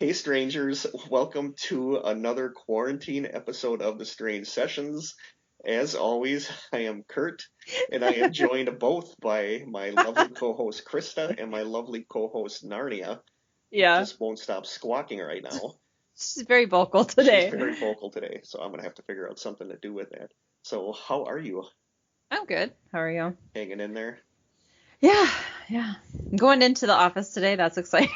Hey, strangers, welcome to another quarantine episode of the Strange Sessions. As always, I am Kurt, and I am joined both by my lovely co-host Krista and my lovely co-host Narnia, who Yeah, just won't stop squawking right now. she's very vocal She's today. very vocal today, so I'm going to have to figure out something to do with that. So, how are you? I'm good. How are you? Hanging in there? Yeah. I'm going into the office today. That's exciting.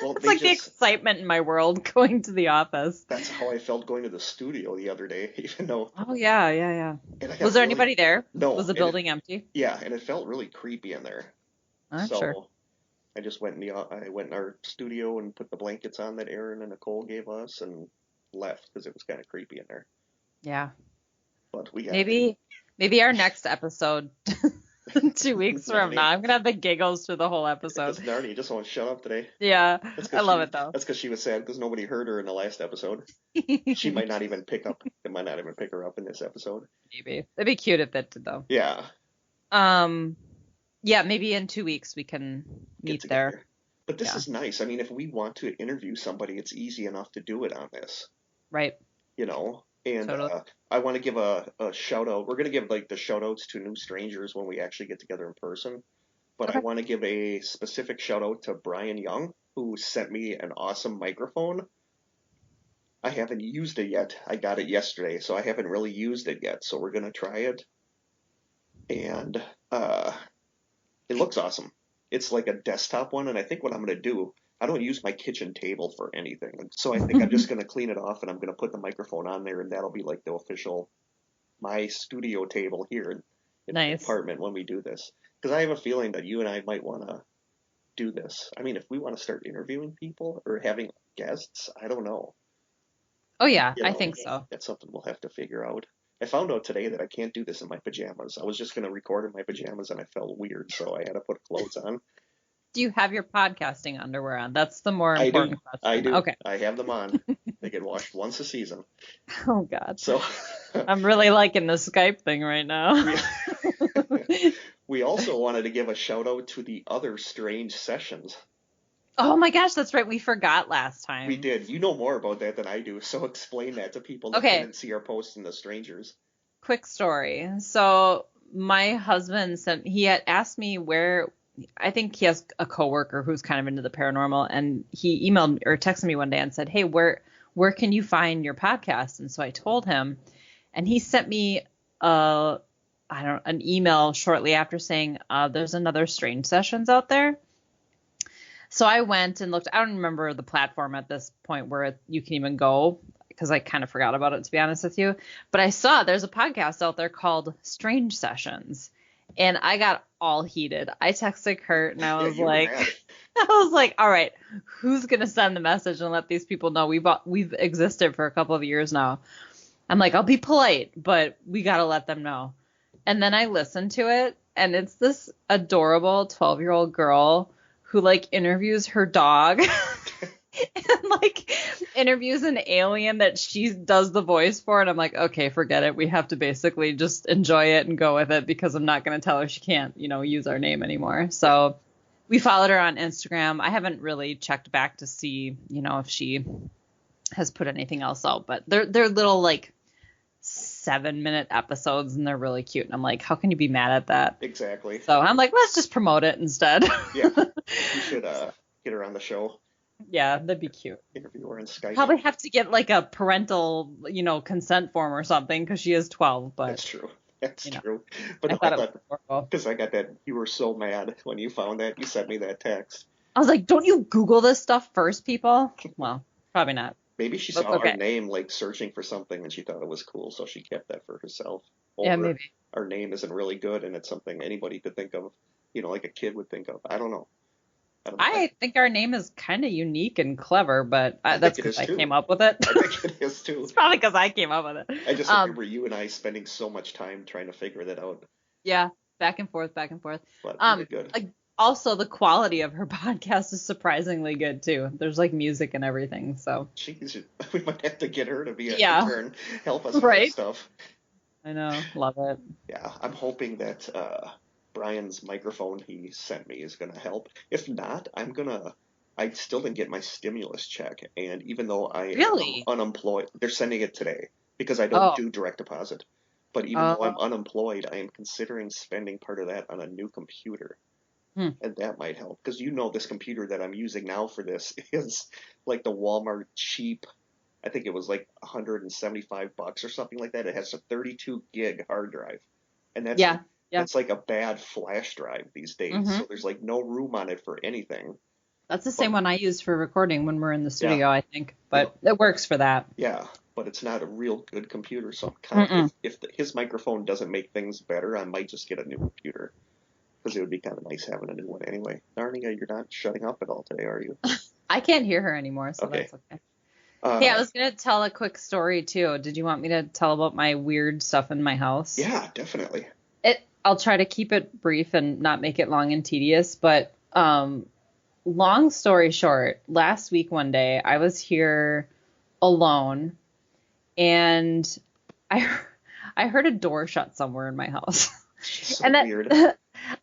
Well, It's like the excitement in my world going to the office. that's how I felt going to the studio the other day, even though, Oh, yeah. and I Was got there really, anybody there? no, Was the building empty? yeah, and it felt really creepy in there. I'm sure. So I just went I went in our studio and put the blankets on that Aaron and Nicole gave us and left because it was kind of creepy in there. Yeah. But we got Maybe our next episode 2 weeks from now. I'm gonna have the giggles through the whole episode. Narnie just won't shut up today. Yeah, I love it though. That's because she was sad because nobody heard her in the last episode. She might not even pick her up in this episode. Maybe. It'd be cute if it did though. Yeah. Yeah, maybe in 2 weeks we can meet there. But this is nice. I mean, if we want to interview somebody, it's easy enough to do it on this. Right. You know? And Totally. I want to give a shout out. We're going to give like the shout outs to new strangers when we actually get together in person. But Okay. I want to give a specific shout out to Brian Young, who sent me an awesome microphone. I haven't used it yet. I got it yesterday, so I haven't really used it yet. So we're going to try it. And it looks awesome. It's like a desktop one. And I think what I'm going to do, I don't use my kitchen table for anything. So I think I'm just going to clean it off and I'm going to put the microphone on there and that'll be like the official, my studio table here in my apartment when we do this. Because I have a feeling that you and I might want to do this. I mean, if we want to start interviewing people or having guests, I don't know. Oh, yeah, I think so. That's something we'll have to figure out. I found out today that I can't do this in my pajamas. I was just going to record in my pajamas and I felt weird, so I had to put clothes on. Do you have your podcasting underwear on? That's the more important question. I do. Okay. I have them on. They get washed once a season. Oh, God. So I'm really liking the Skype thing right now. We also wanted to give a shout out to the other strange sessions. Oh, my gosh. That's right. We forgot last time. We did. You know more about that than I do, so explain that to people that didn't see our post in the strangers. Quick story. So my husband he had asked me where. I think he has a coworker who's kind of into the paranormal, and he emailed or texted me one day and said, "Hey, where can you find your podcast?" And so I told him, and he sent me an email shortly after saying, "There's another Strange Sessions out there." So I went and looked. I don't remember the platform at this point where you can even go because I kind of forgot about it, to be honest with you. But I saw there's a podcast out there called Strange Sessions. And I got all heated. I texted Kurt and I was like, all right, who's going to send the message and let these people know we've existed for a couple of years now? I'm like, I'll be polite, but we got to let them know. And then I listened to it and it's this adorable 12-year-old girl who like interviews her dog and like interviews an alien that she does the voice for. And I'm like, okay, forget it. We have to basically just enjoy it and go with it because I'm not going to tell her she can't, use our name anymore. So we followed her on Instagram. I haven't really checked back to see, if she has put anything else out, but they're little like 7-minute episodes and they're really cute. And I'm like, how can you be mad at that? Exactly. So I'm like, let's just promote it instead. Yeah. You should get her on the show. Yeah, that'd be cute. Interview her in Skype. Probably have to get like a parental, consent form or something because she is 12. But that's true. That's true. But I thought it was adorable. Because I got that. You were so mad when you found that. You sent me that text. I was like, don't you Google this stuff first, people? Well, probably not. Maybe she saw our name like searching for something and she thought it was cool, so she kept that for herself. Or yeah, maybe. Our name isn't really good and it's something anybody could think of, like a kid would think of. I don't know. I think our name is kind of unique and clever, but that's because I came up with it. I think it is too. It's probably because I came up with it. I just remember you and I spending so much time trying to figure that out. Yeah, back and forth. But good. Also, the quality of her podcast is surprisingly good too. There's like music and everything. So jeez, we might have to get her to be an intern, help us with this stuff. I know, love it. Yeah, I'm hoping that Brian's microphone he sent me is going to help. If not, I'm going to I still didn't get my stimulus check, and even though I am Really? unemployed, they're sending it today because I don't Oh. do direct deposit. But even though I'm Oh. unemployed, I am considering spending part of that on a new computer, Hmm. and that might help because this computer that I'm using now for this is like the Walmart cheap. I think it was like $175 or something like that. It has a 32 gig hard drive, and Yeah. Yeah. that's like a bad flash drive these days. Mm-hmm. So there's like no room on it for anything. That's the But same one I use for recording when we're in the yeah, studio, I think. yeah, But it works for that. yeah. But it's not a real good computer. So I'm kind of Mm-mm. if his microphone doesn't make things better, I might just get a new computer because it would be kind of nice having a new one anyway. Narnia, you're not shutting up at all today, are you? I can't hear her anymore, so Okay. that's okay. Hey, I Uh, was going to tell a quick story too. Did you want me to tell about my weird stuff in my house? yeah, definitely. I'll try to keep it brief and not make it long and tedious, but long story short, last week one day I was here alone and I I heard a door shut somewhere in my house. So And weird.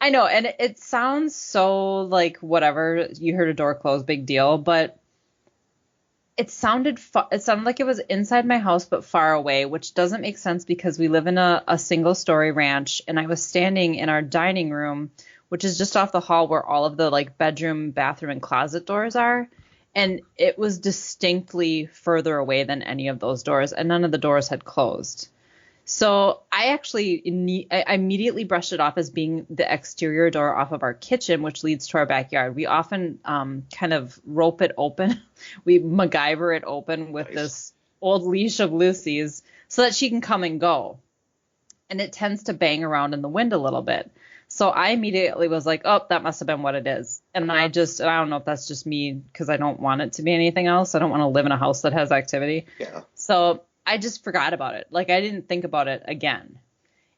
I know, and it sounds so like whatever, you heard a door close, big deal, but it sounded like it was inside my house but far away, which doesn't make sense because we live in a single story ranch, and I was standing in our dining room, which is just off the hall where all of the like bedroom, bathroom, and closet doors are, and it was distinctly further away than any of those doors, and none of the doors had closed. So I immediately brushed it off as being the exterior door off of our kitchen, which leads to our backyard. We often kind of rope it open. We MacGyver it open with Nice. this old leash of Lucy's so that she can come and go. And it tends to bang around in the wind a little bit. So I immediately was like, oh, that must have been what it is. And I don't know if that's just me because I don't want it to be anything else. I don't want to live in a house that has activity. Yeah. So I just forgot about it. Like I didn't think about it again.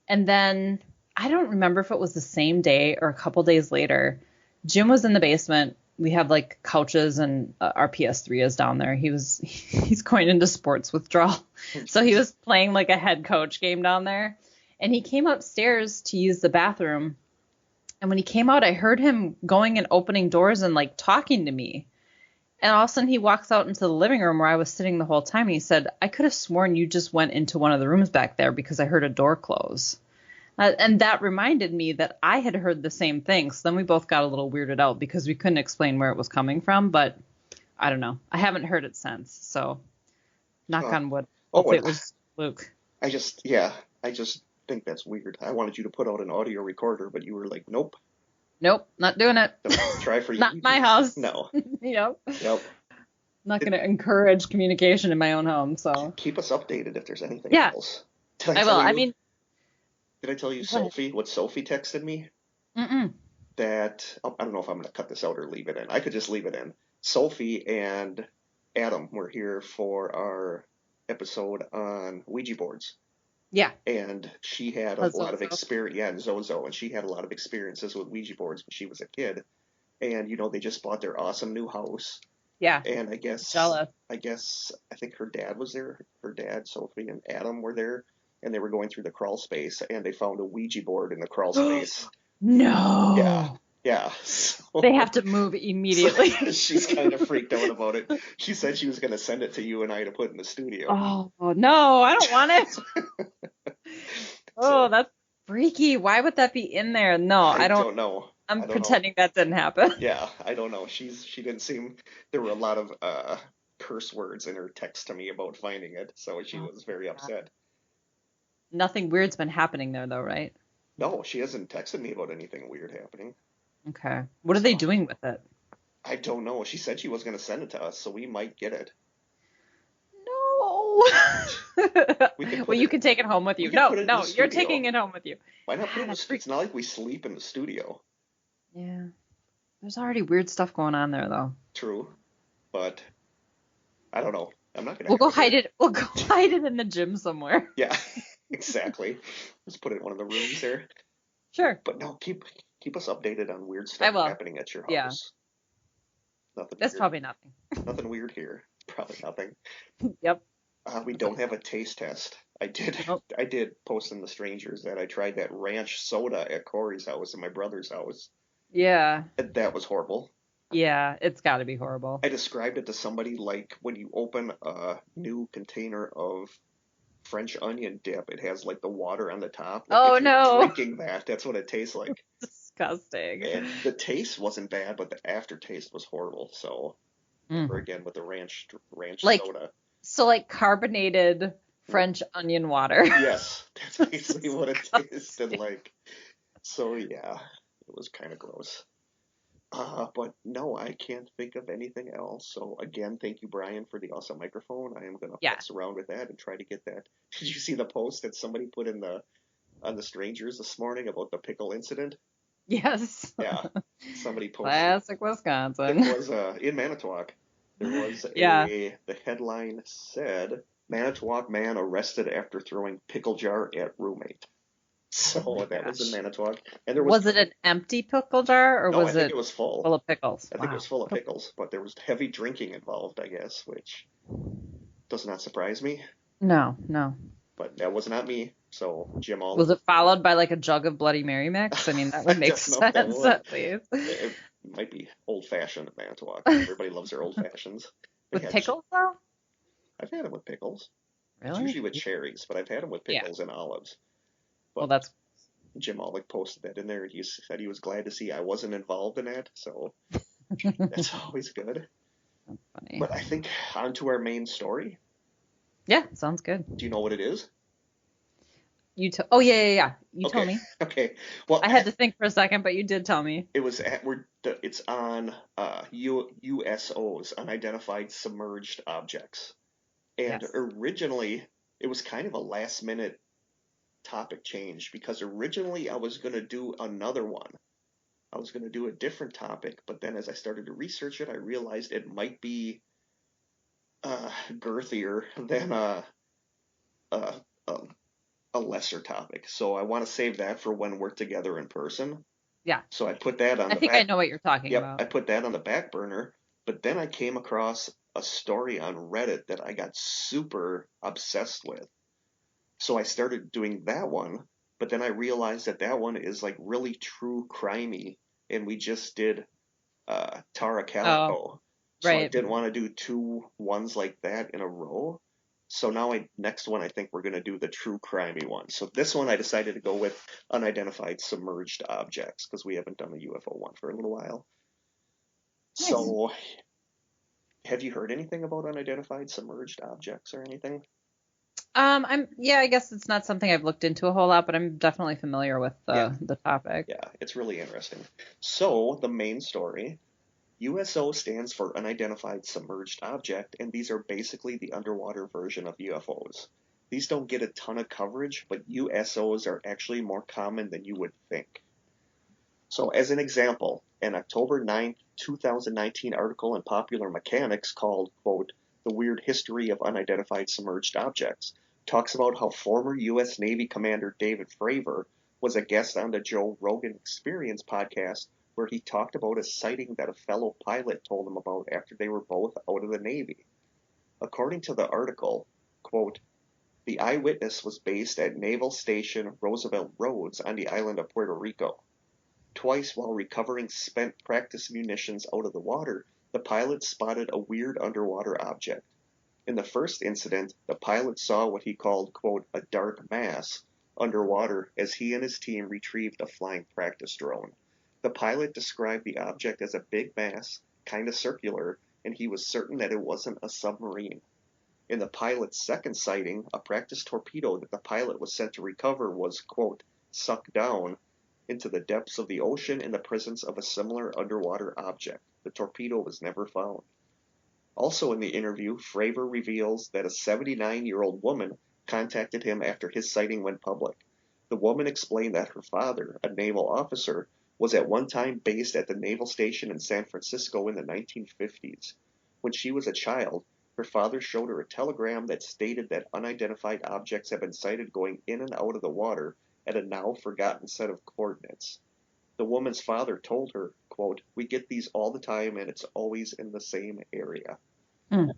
And then I don't remember if it was the same day or a couple days later. Jim was in the basement. We have like couches and our PS3 is down there. He's going into sports withdrawal. So he was playing like a head coach game down there. And he came upstairs to use the bathroom. And when he came out, I heard him going and opening doors and like talking to me. And all of a sudden he walks out into the living room where I was sitting the whole time. And he said, I could have sworn you just went into one of the rooms back there because I heard a door close. And that reminded me that I had heard the same thing. So then we both got a little weirded out because we couldn't explain where it was coming from. But I don't know. I haven't heard it since. So knock on wood. Hopefully it was Luke. I just think that's weird. I wanted you to put out an audio recorder, but you were like, nope. Nope, not doing it. Try for you. Not my house. No. Yep. Yep. Not going to encourage communication in my own home. So keep us updated if there's anything Yeah. else. I will. I mean, did I tell you what Sophie texted me? Mm-mm. That I don't know if I'm going to cut this out or leave it in. I could just leave it in. Sophie and Adam were here for our episode on Ouija boards. Yeah. And she had a lot of experience. Yeah, and Zozo. And she had a lot of experiences with Ouija boards when she was a kid. And, they just bought their awesome new house. Yeah. And I guess, jealous. I think her dad was there. Her dad, Sophie, and Adam were there. And they were going through the crawl space. And they found a Ouija board in the crawl space. No. Yeah. Yeah. So, they have to move immediately. So she's kind of freaked out about it. She said she was going to send it to you and I to put in the studio. Oh, no, I don't want it. That's freaky. Why would that be in there? No, I don't know. I'm pretending that didn't happen. Yeah, I don't know. She didn't seem, there were a lot of curse words in her text to me about finding it, so she was very upset. Nothing weird's been happening there though, right? No, she hasn't texted me about anything weird happening. Okay. What are they doing with it? I don't know. She said she was going to send it to us, so we might get it. No. You can take it home with you. No, you're taking it home with you. Why not put it in the studio? It's not like we sleep in the studio. Yeah. There's already weird stuff going on there, though. True. But I don't know. I'm not going to. We'll go hide it in the gym somewhere. Yeah, exactly. Just put it in one of the rooms there. Sure. But no, keep us updated on weird stuff happening at your house. Yeah. Nothing. That's weird. Probably nothing. Nothing weird here. Probably nothing. Yep. We don't have a taste test. I did post in the strangers that I tried that ranch soda at Corey's house and my brother's house. Yeah. That was horrible. Yeah, it's got to be horrible. I described it to somebody like when you open a new container of French onion dip, it has like the water on the top. Like Oh if you're no. drinking that, that's what it tastes like. Disgusting. And the taste wasn't bad, but the aftertaste was horrible. So never Mm. again with the ranch Like, soda. so like carbonated With French onion water. yes, that's basically what it tasted Disgusting. like. So yeah, it was kind of gross. But no, I can't think of anything else. So again, thank you, Brian, for the awesome microphone. I am gonna Yeah. futz around with that and try to get that. Did you see the post that somebody put in the on the strangers this morning about the pickle incident? Yes. Yeah, somebody posted. Classic There Wisconsin. was in Manitowoc. There was Yeah. the headline said Manitowoc man arrested after throwing pickle jar at roommate. Oh my So that was in gosh. Manitowoc, and there was Was it an empty pickle jar or no, I was think it it was full. full of pickles? I think it was Wow. full of pickles, but there was heavy drinking involved, I guess, which does not surprise me. No, no. But that was not me. So Jim Was Oliver, it followed by like a jug of Bloody Mary mix? I mean, that I would make don't know if that sense would. at least. It might be old fashioned at Manitowoc. Everybody loves their old fashions. But With yeah, pickles though? I've had them with pickles. It's Really? usually with cherries, but I've had them with Yeah. pickles and olives. Well, But that's Jim Oliver posted that in there, and he said he was glad to see I wasn't involved in that. So that's always good. funny. But I think on to our main story. Yeah, sounds good. Do you know what it is? Oh yeah. You told Okay. me. Okay. Well, I had to think for a second, but you did tell me. it was it's on USOs, unidentified submerged objects. And Yes. originally it was kind of a last minute topic change because originally I was going to do another one. I was going to do a different topic, but then as I started to research it, I realized it might be girthier than a, a a lesser topic. So I want to save that for when we're together in person. Yeah. So I put that on I the think I back. know what you're talking Yep, about. I put that on the back burner. But then I came across a story on Reddit that I got super obsessed with. So I started doing that one, but then I realized that that one is like really true crimey, and we just did Tara Oh, Calico. So I right. didn't want to do two ones like that in a row. So now next one I think we're gonna do the true crimey one. So this one I decided to go with unidentified submerged objects because we haven't done a UFO one for a little while. Nice. So have you heard anything about unidentified submerged objects or anything? I guess it's not something I've looked into a whole lot, but I'm definitely familiar with Yeah, the topic. yeah, it's really interesting. So the main story, USO stands for Unidentified Submerged Object, and these are basically the underwater version of UFOs. These don't get a ton of coverage, but USOs are actually more common than you would think. So as an example, an October 9th, 2019 article in Popular Mechanics called, quote, The Weird History of Unidentified Submerged Objects talks about how former U.S. Navy Commander David Fravor was a guest on the Joe Rogan Experience podcast where he talked about a sighting that a fellow pilot told him about after they were both out of the Navy. According to the article, quote, the eyewitness was based at Naval Station Roosevelt Roads on the island of Puerto Rico. Twice while recovering spent practice munitions out of the water, the pilot spotted a weird underwater object. In the first incident, the pilot saw what he called, quote, a dark mass underwater as he and his team retrieved a flying practice drone. The pilot described the object as a big mass, kind of circular, and he was certain that it wasn't a submarine. In the pilot's second sighting, a practice torpedo that the pilot was sent to recover was, quote, sucked down into the depths of the ocean in the presence of a similar underwater object. The torpedo was never found. Also in the interview, Fravor reveals that a 79-year-old woman contacted him after his sighting went public. The woman explained that her father, a naval officer, was at one time based at the naval station in San Francisco in the 1950s. When she was a child, her father showed her a telegram that stated that unidentified objects had been sighted going in and out of the water at a now forgotten set of coordinates. The woman's father told her, quote, we get these all the time and it's always in the same area. Hmm.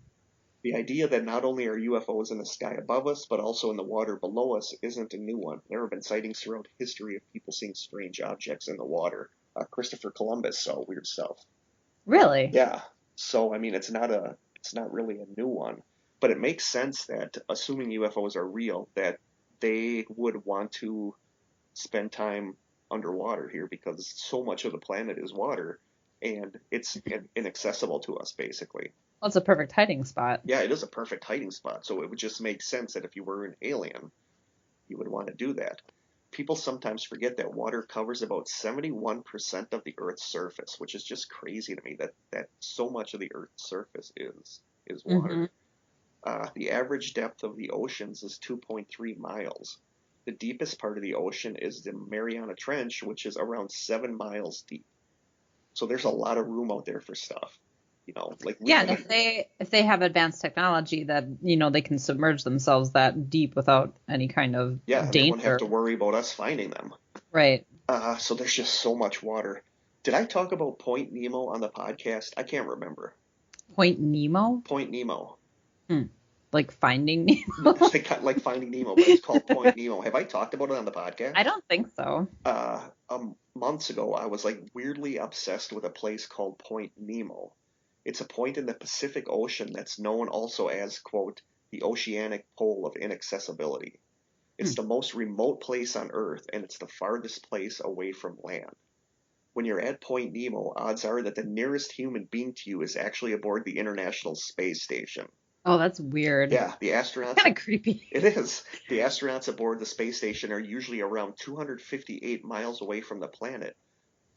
The idea that not only are UFOs in the sky above us, but also in the water below us isn't a new one. There have been sightings throughout history of people seeing strange objects in the water. Christopher Columbus saw weird stuff. Really? Yeah. So, I mean, it's not really a new one, but it makes sense that assuming UFOs are real, that they would want to spend time underwater here because so much of the planet is water and it's inaccessible to us basically. Well, it's a perfect hiding spot. Yeah, it is a perfect hiding spot. So it would just make sense that if you were an alien, you would want to do that. People sometimes forget that water covers about 71% of the Earth's surface, which is just crazy to me that so much of the Earth's surface is Hmm. water. The average depth of the oceans is 2.3 miles. The deepest part of the ocean is the Mariana Trench, which is around 7 miles deep. So there's a lot of room out there for stuff. Like we Yeah, and haven't. if they have advanced technology that, they can submerge themselves that deep without any kind of Yeah, and they wouldn't have danger. to worry about us finding them. Right. So there's just so much water. Did I talk about Point Nemo on the podcast? I can't remember. Point Nemo? Point Nemo. Hmm. Like Finding Nemo? Like Finding Nemo, but it's called Point Nemo. Have I talked about it on the I podcast? don't think so. Months ago, I was like weirdly obsessed with a place called Point Nemo. It's a point in the Pacific Ocean that's known also as, quote, the oceanic pole of inaccessibility. It's Hmm. the most remote place on Earth, and it's the farthest place away from land. When you're at Point Nemo, odds are that the nearest human being to you is actually aboard the International Space Station. Oh, that's weird. Yeah, the astronauts. Kind of creepy. It is. The astronauts aboard the space station are usually around 258 miles away from the planet.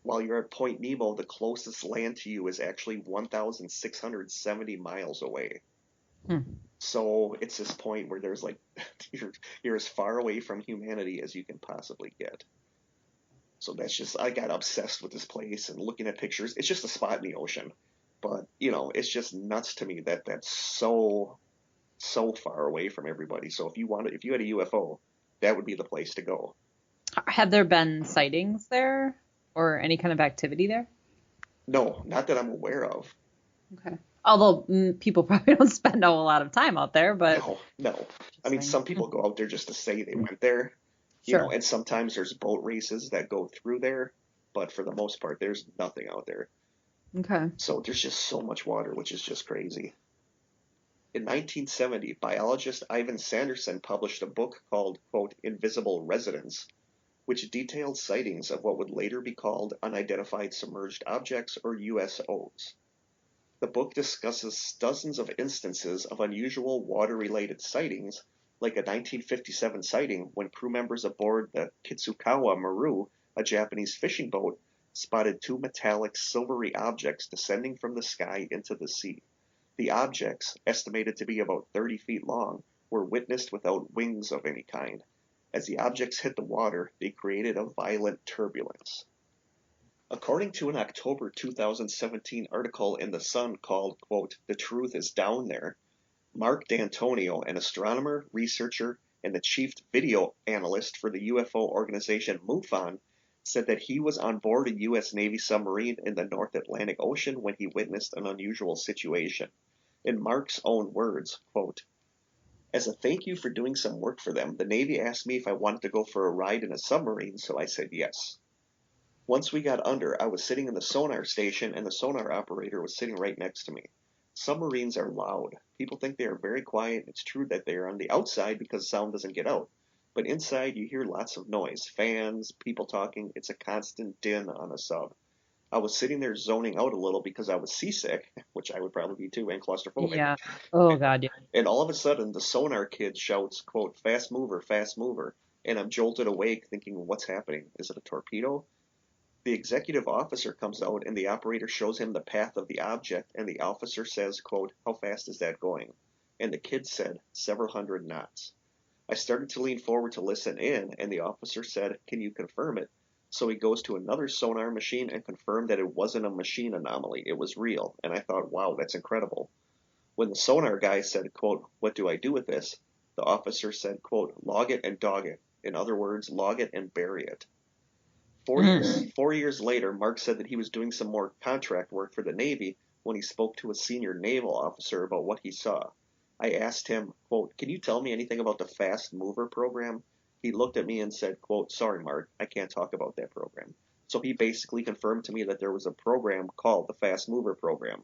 While you're at Point Nemo, the closest land to you is actually 1,670 miles away. Hmm. So it's this point where there's like you're as far away from humanity as you can possibly get. So that's just I got obsessed with this place and looking at pictures. It's just a spot in the ocean, but it's just nuts to me that that's so far away from everybody. So if you had a UFO, that would be the place to go. Have there been sightings there or any kind of activity there? No, not that I'm aware of. Okay. Although people probably don't spend a whole lot of time out there, but No, no. I mean, interesting. some people go out there just to say they went there, Sure. and sometimes there's boat races that go through there, but for the most part, there's nothing out there. Okay. So there's just so much water, which is just crazy. In 1970, biologist Ivan Sanderson published a book called, quote, Invisible Residents, which detailed sightings of what would later be called Unidentified Submerged Objects, or USOs. The book discusses dozens of instances of unusual water-related sightings, like a 1957 sighting when crew members aboard the Kitsukawa Maru, a Japanese fishing boat, spotted two metallic silvery objects descending from the sky into the sea. The objects, estimated to be about 30 feet long, were witnessed without wings of any kind. As the objects hit the water, they created a violent turbulence. According to an October 2017 article in The Sun called, quote, The Truth is Down There, Mark D'Antonio, an astronomer, researcher, and the chief video analyst for the UFO organization MUFON, said that he was on board a U.S. Navy submarine in the North Atlantic Ocean when he witnessed an unusual situation. In Mark's own words, quote, as a thank you for doing some work for them, the Navy asked me if I wanted to go for a ride in a submarine, so I said yes. Once we got under, I was sitting in the sonar station and the sonar operator was sitting right next to me. Submarines are loud. People think they are very quiet. It's true that they are on the outside because sound doesn't get out. But inside you hear lots of noise, fans, people talking. It's a constant din on a sub. I was sitting there zoning out a little because I was seasick, which I would probably be too, and claustrophobic. Yeah. Oh God, yeah. And all of a sudden, the sonar kid shouts, quote, fast mover, fast mover. And I'm jolted awake thinking, what's happening? Is it a torpedo? The executive officer comes out and the operator shows him the path of the object and the officer says, quote, how fast is that going? And the kid said, several hundred knots. I started to lean forward to listen in and the officer said, can you confirm it? So he goes to another sonar machine and confirmed that it wasn't a machine anomaly, it was real. And I thought, wow, that's incredible. When the sonar guy said, quote, what do I do with this? The officer said, quote, log it and dog it. In other words, log it and bury it. 4 years later, Mark said that he was doing some more contract work for the Navy when he spoke to a senior naval officer about what he saw. I asked him, quote, can you tell me anything about the Fast Mover program? He looked at me and said, quote, sorry, Mark, I can't talk about that program. So he basically confirmed to me that there was a program called the Fast Mover Program.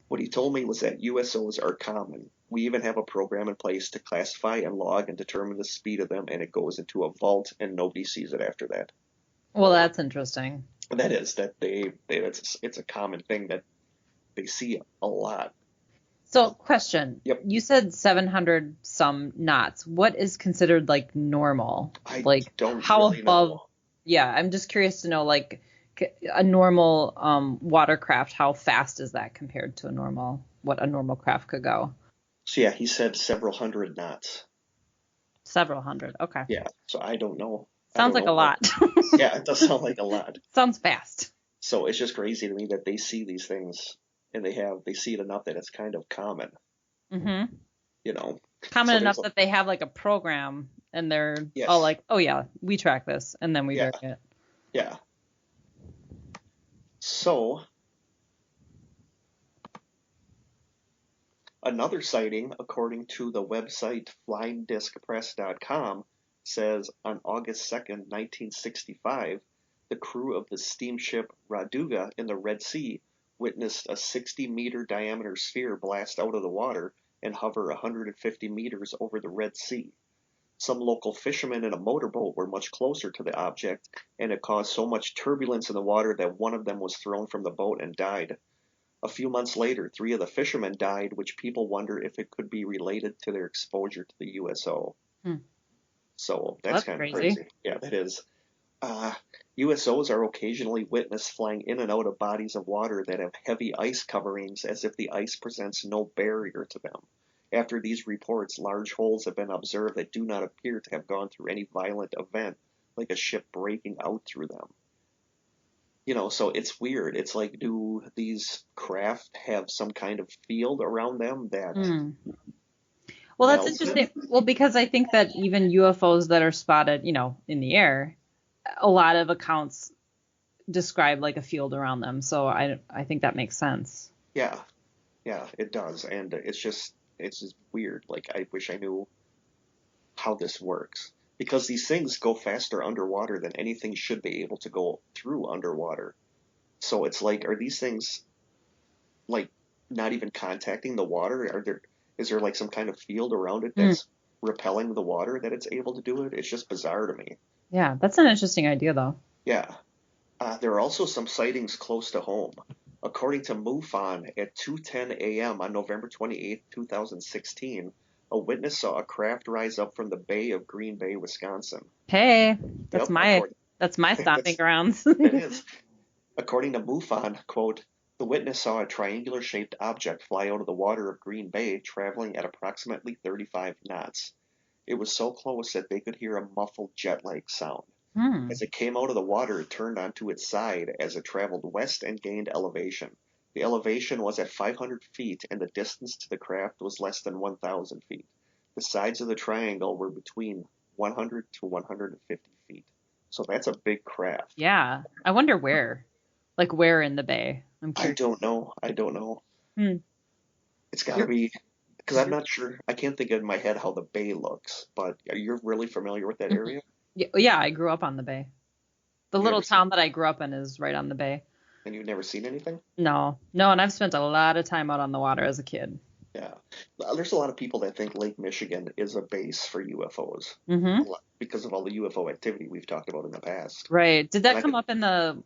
What he told me was that USOs are common. We even have a program in place to classify and log and determine the speed of them, and it goes into a vault, and nobody sees it after that. Well, that's interesting. That is, that it's a common thing that they see a lot. So, question. Yep. You said 700 some knots. What is considered like normal? I like don't how really above? know. Yeah, I'm just curious to know, like a normal watercraft. How fast is that compared to what a normal craft could go? So yeah, he said several hundred knots. Several hundred. Okay. Yeah. So I don't know. Sounds like a lot. Yeah, it does sound like a lot. Sounds fast. So it's just crazy to me that they see these things and they see it enough that it's kind of common. Mm-hmm. You know. Common enough that they have like a program and they're all like, oh yeah, we track this and then we bury it. Yeah. So another sighting, according to the website flyingdiscpress.com, says on August 2nd, 1965, the crew of the steamship Raduga in the Red Sea witnessed a 60-meter diameter sphere blast out of the water and hover 150 meters over the Red Sea. Some local fishermen in a motorboat were much closer to the object, and it caused so much turbulence in the water that one of them was thrown from the boat and died. A few months later, 3 of the fishermen died, which people wonder if it could be related to their exposure to the USO. So that's kind of crazy. Yeah, that is. USOs are occasionally witnessed flying in and out of bodies of water that have heavy ice coverings, as if the ice presents no barrier to them. After these reports, large holes have been observed that do not appear to have gone through any violent event, like a ship breaking out through them. You know, so it's weird. It's like, do these craft have some kind of field around them that... Well, that's interesting. Well, because I think that even UFOs that are spotted, in the air, a lot of accounts describe like a field around them. So I think that makes sense. Yeah, it does. And it's just weird. Like, I wish I knew how this works. Because these things go faster underwater than anything should be able to go through underwater. So it's like, are these things, like, not even contacting the water? Is there like some kind of field around it that's repelling the water that it's able to do it? It's just bizarre to me. Yeah, that's an interesting idea, though. Yeah. There are also some sightings close to home. According to MUFON, at 2:10 a.m. on November 28, 2016, a witness saw a craft rise up from the bay of Green Bay, Wisconsin. Hey, that's my stomping grounds. It is. According to MUFON, quote, the witness saw a triangular-shaped object fly out of the water of Green Bay, traveling at approximately 35 knots. It was so close that they could hear a muffled jet-like sound. As it came out of the water, it turned onto its side as it traveled west and gained elevation. The elevation was at 500 feet, and the distance to the craft was less than 1,000 feet. The sides of the triangle were between 100 to 150 feet. So that's a big craft. Yeah. I wonder where. Like, where in the bay? I'm curious. I don't know. It's got to be, because I'm not sure. I can't think in my head how the bay looks, but you're really familiar with that area? Yeah, I grew up on the bay. The little town that I grew up in is right on the bay. And you've never seen anything? No, and I've spent a lot of time out on the water as a kid. Yeah. There's a lot of people that think Lake Michigan is a base for UFOs. Because of all the UFO activity we've talked about in the past. Right. Did that come up in the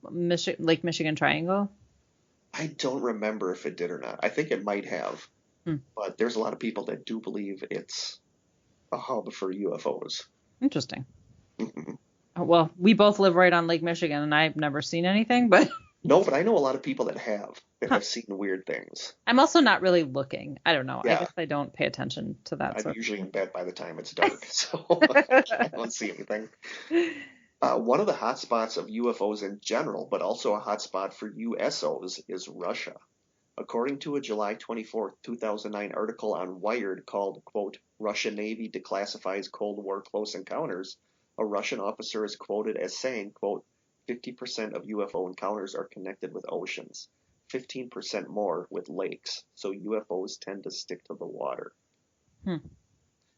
Lake Michigan Triangle? I don't remember if it did or not. I think it might have. But there's a lot of people that do believe it's a hub for UFOs. Interesting. Well, we both live right on Lake Michigan, and I've never seen anything, but... No, but I know a lot of people that have seen weird things. I'm also not really looking. I don't know. Yeah. I guess I don't pay attention to that. I'm usually in bed by the time it's dark, so I don't see anything. One of the hotspots of UFOs in general, but also a hotspot for USOs, is Russia. According to a July 24, 2009 article on Wired called, quote, Russian Navy declassifies Cold War close encounters, a Russian officer is quoted as saying, quote, 50% of UFO encounters are connected with oceans, 15% more with lakes, so UFOs tend to stick to the water.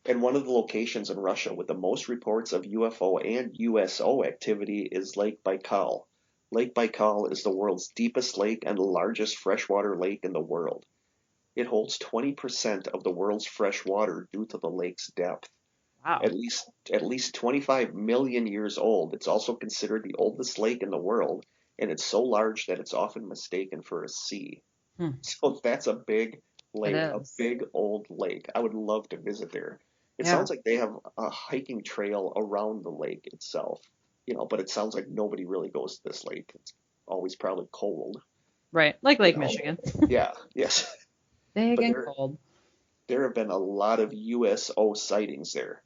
And one of the locations in Russia with the most reports of UFO and USO activity is Lake Baikal. Lake Baikal is the world's deepest lake and the largest freshwater lake in the world. It holds 20% of the world's fresh water due to the lake's depth. Wow. At least 25 million years old. It's also considered the oldest lake in the world, and it's so large that it's often mistaken for a sea. So that's a big lake, a big old lake. I would love to visit there. It sounds like they have a hiking trail around the lake itself, but it sounds like nobody really goes to this lake. It's always probably cold. Right, like Lake Michigan. Yeah, yes. Big and cold. There have been a lot of USO sightings there.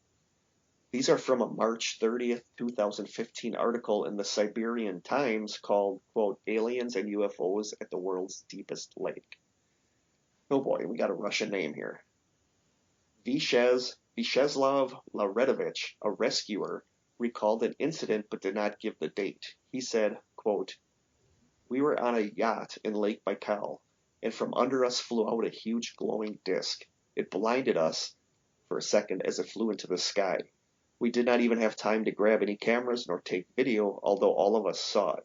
These are from a March 30th, 2015 article in the Siberian Times called, quote, Aliens and UFOs at the World's Deepest Lake. Oh boy, we got a Russian name here. Vyacheslav Laredovich, a rescuer, recalled an incident but did not give the date. He said, quote, we were on a yacht in Lake Baikal, and from under us flew out a huge glowing disc. It blinded us for a second as it flew into the sky. We did not even have time to grab any cameras nor take video, although all of us saw it.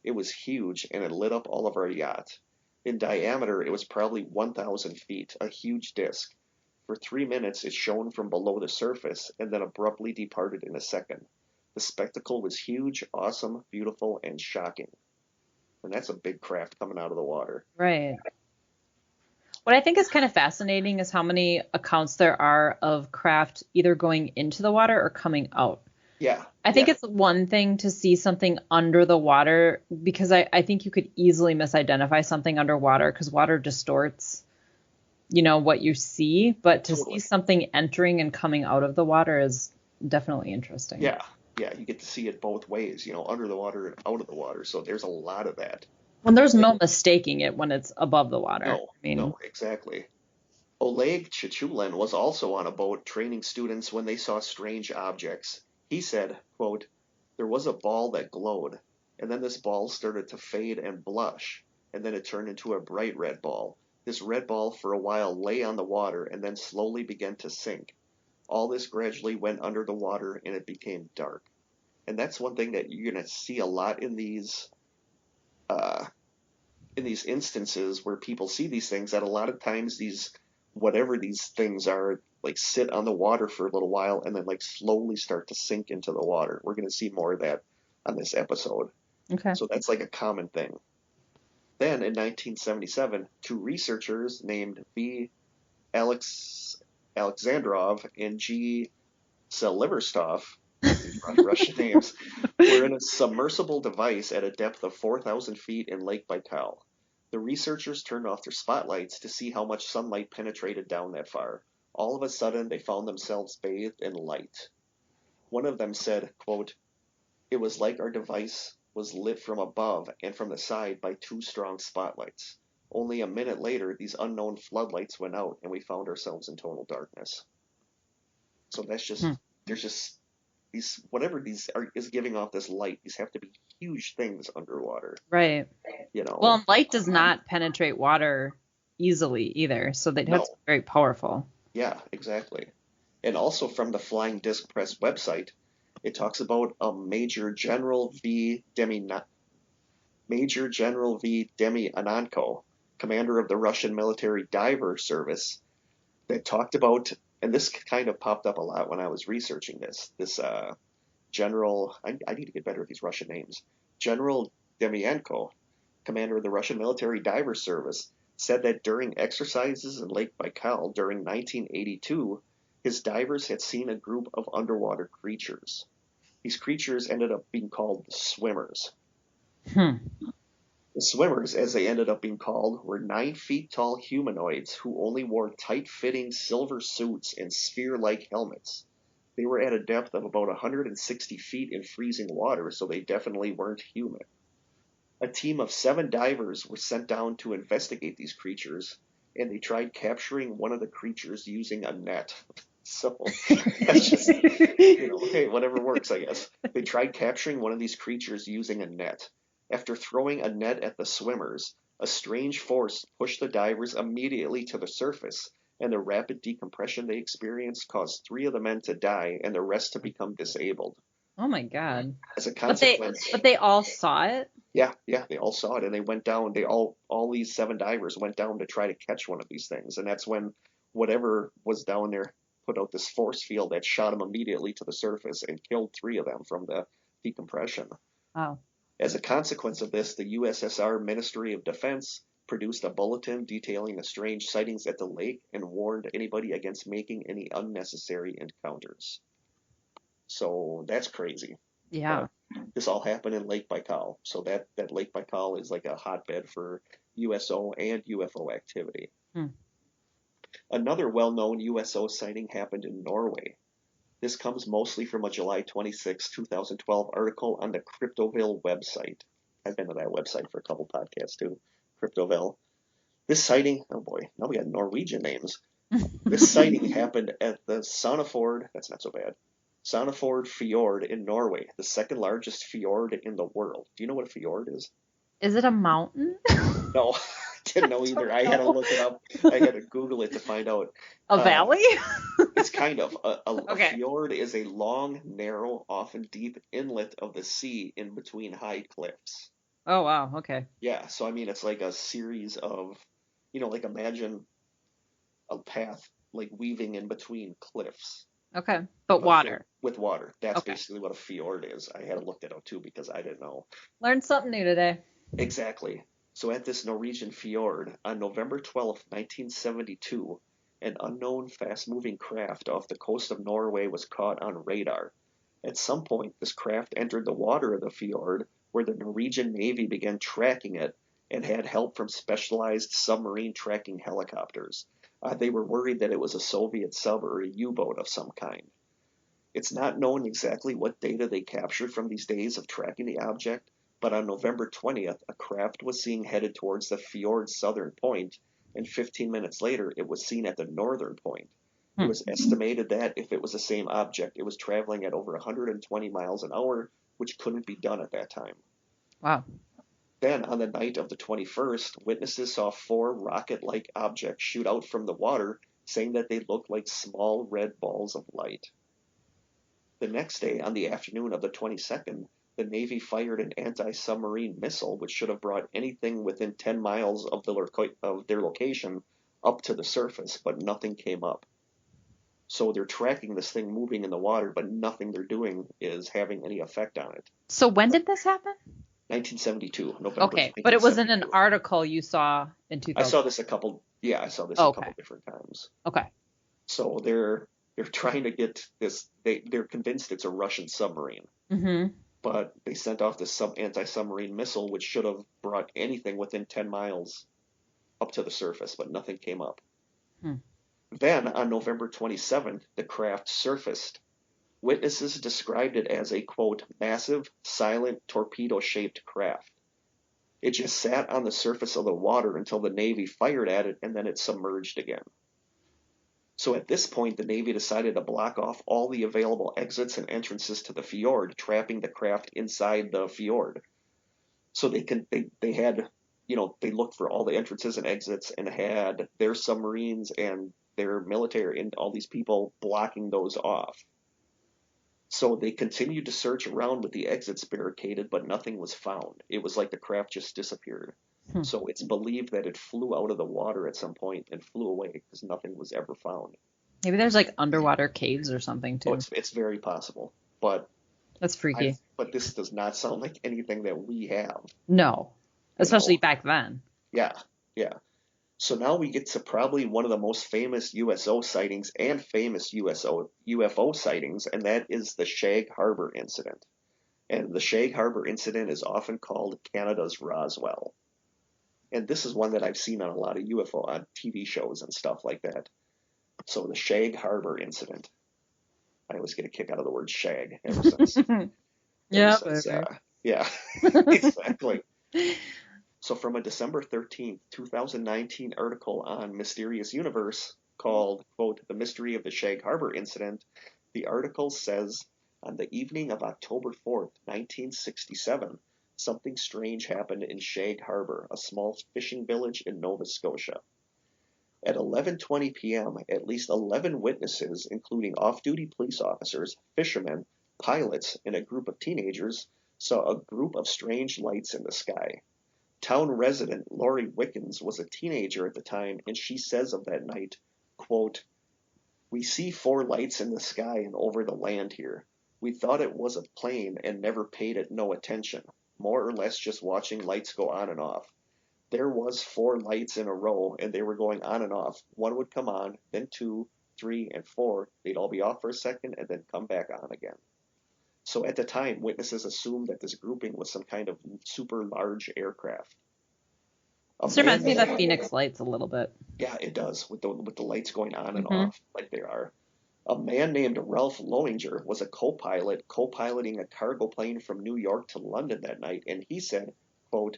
It was huge, and it lit up all of our yacht. In diameter, it was probably 1,000 feet, a huge disc. For 3 minutes, it shone from below the surface, and then abruptly departed in a second. The spectacle was huge, awesome, beautiful, and shocking. And that's a big craft coming out of the water. Right. What I think is kind of fascinating is how many accounts there are of craft either going into the water or coming out. Yeah. I think it's one thing to see something under the water, because I think you could easily misidentify something underwater because water distorts, what you see. But to see something entering and coming out of the water is definitely interesting. Yeah. Yeah, you get to see it both ways, under the water and out of the water. So there's a lot of that. Well, there's no mistaking it when it's above the water. No, exactly. Oleg Chichulin was also on a boat training students when they saw strange objects. He said, quote, there was a ball that glowed, and then this ball started to fade and blush, and then it turned into a bright red ball. This red ball for a while lay on the water and then slowly began to sink. All this gradually went under the water and it became dark. And that's one thing that you're going to see a lot in these instances where people see these things, that a lot of times whatever these things are, like sit on the water for a little while and then like slowly start to sink into the water. We're going to see more of that on this episode. Okay. So that's like a common thing. Then in 1977, two researchers named V. Alexandrov and G. Seliverstov, Russian names, were in a submersible device at a depth of 4,000 feet in Lake Baikal. The researchers turned off their spotlights to see how much sunlight penetrated down that far. All of a sudden, they found themselves bathed in light. One of them said, quote, it was like our device was lit from above and from the side by two strong spotlights. Only a minute later, these unknown floodlights went out and we found ourselves in total darkness. So that's just, there's just these, whatever these are, is giving off this light, these have to be huge things underwater. Right. Well, light does not penetrate water easily either, so they'd have to be very powerful. Yeah, exactly. And also from the Flying Disc Press website, it talks about a Major General V. Demianenko, commander of the Russian military diver service, that talked about, and this kind of popped up a lot when I was researching this General, I need to get better at these Russian names. General Demianenko, commander of the Russian military diver service, said that during exercises in Lake Baikal during 1982, his divers had seen a group of underwater creatures. These creatures ended up being called the swimmers. The swimmers, as they ended up being called, were 9 feet tall humanoids who only wore tight-fitting silver suits and sphere-like helmets. They were at a depth of about 160 feet in freezing water, so they definitely weren't human. A team of 7 divers were sent down to investigate these creatures, and they tried capturing one of the creatures using a net. So that's just, okay, whatever works, I guess. They tried capturing one of these creatures using a net. After throwing a net at the swimmers, a strange force pushed the divers immediately to the surface, and the rapid decompression they experienced caused 3 of the men to die and the rest to become disabled. Oh my God. As a But they consequence, but they all saw it? yeah, they all saw it, and they went down. They all these 7 divers went down to try to catch one of these things, and that's when whatever was down there put out this force field that shot them immediately to the surface and killed 3 of them from the decompression. Wow. As a consequence of this, the USSR Ministry of Defense produced a bulletin detailing the strange sightings at the lake and warned anybody against making any unnecessary encounters. So that's crazy. Yeah. This all happened in Lake Baikal. So that Lake Baikal is like a hotbed for USO and UFO activity. Another well-known USO sighting happened in Norway. This comes mostly from a July 26, 2012 article on the Cryptoville website. I've been to that website for a couple podcasts too, Cryptoville. This sighting, oh boy, now we got Norwegian names. This sighting happened at the Fjord, that's not so bad, Fjord in Norway, the second largest fjord in the world. Do you know what a fjord is? Is it a mountain? No, didn't know either. I had to look it up. I had to Google it to find out. A valley? It's kind of. Okay. A fjord is a long, narrow, often deep inlet of the sea in between high cliffs. Oh, wow. Okay. Yeah, so I mean, it's like a series of, like imagine a path like weaving in between cliffs. Okay. But water. With water. That's Okay. basically what a fjord is. I had to look that up too because I didn't know. Learned something new today. Exactly. So at this Norwegian fjord, on November 12th, 1972, an unknown fast-moving craft off the coast of Norway was caught on radar. At some point, this craft entered the water of the fjord, where the Norwegian Navy began tracking it and had help from specialized submarine tracking helicopters. They were worried that it was a Soviet sub or a U-boat of some kind. It's not known exactly what data they captured from these days of tracking the object, but on November 20th, a craft was seen headed towards the fjord's southern point, and 15 minutes later, it was seen at the northern point. It was estimated that if it was the same object, it was traveling at over 120 miles an hour, which couldn't be done at that time. Wow. Then, on the night of the 21st, witnesses saw 4 rocket-like objects shoot out from the water, saying that they looked like small red balls of light. The next day, on the afternoon of the 22nd, the Navy fired an anti-submarine missile which should have brought anything within 10 miles of their location up to the surface, but nothing came up. So they're tracking this thing moving in the water, but nothing they're doing is having any effect on it. So when did this happen? 1972, November. Okay, but it was in an article you saw in 2000. I saw this a couple different times. Okay. So they're trying to get this. They're convinced it's a Russian submarine. Mm-hmm. But they sent off this anti-submarine missile, which should have brought anything within 10 miles up to the surface, but nothing came up. Then, on November 27th, the craft surfaced. Witnesses described it as a, quote, massive, silent, torpedo-shaped craft. It just sat on the surface of the water until the Navy fired at it, and then it submerged again. So at this point, the Navy decided to block off all the available exits and entrances to the fjord, trapping the craft inside the fjord. So they looked for all the entrances and exits and had their submarines and their military and all these people blocking those off. So they continued to search around with the exits barricaded, but nothing was found. It was like the craft just disappeared. So it's believed that it flew out of the water at some point and flew away because nothing was ever found. Maybe there's like underwater caves or something too. Oh, it's very possible, but that's freaky. But this does not sound like anything that we have. No, especially back then. Yeah. So now we get to probably one of the most famous USO sightings and famous UFO sightings, and that is the Shag Harbor incident. And the Shag Harbor incident is often called Canada's Roswell. And this is one that I've seen on a lot of UFO on TV shows and stuff like that. So the Shag Harbor incident. I always get a kick out of the word shag ever since. Yeah, exactly. So from a December 13th, 2019 article on Mysterious Universe called, quote, The Mystery of the Shag Harbor Incident, the article says, on the evening of October 4th, 1967, something strange happened in Shag Harbor, a small fishing village in Nova Scotia. At 11:20 p.m., at least 11 witnesses, including off-duty police officers, fishermen, pilots, and a group of teenagers, saw a group of strange lights in the sky. Town resident Lori Wickens was a teenager at the time, and she says of that night, quote, "We see 4 lights in the sky and over the land here. We thought it was a plane and never paid it no attention, more or less just watching lights go on and off. There was 4 lights in a row, and they were going on and off. One would come on, then 2, 3, and 4. They'd all be off for a second and then come back on again." So at the time, witnesses assumed that this grouping was some kind of super large aircraft. This reminds me of the Phoenix Lights a little bit. Yeah, it does, with the lights going on and off like they are. A man named Ralph Lowinger was a co-piloting a cargo plane from New York to London that night, and he said, quote,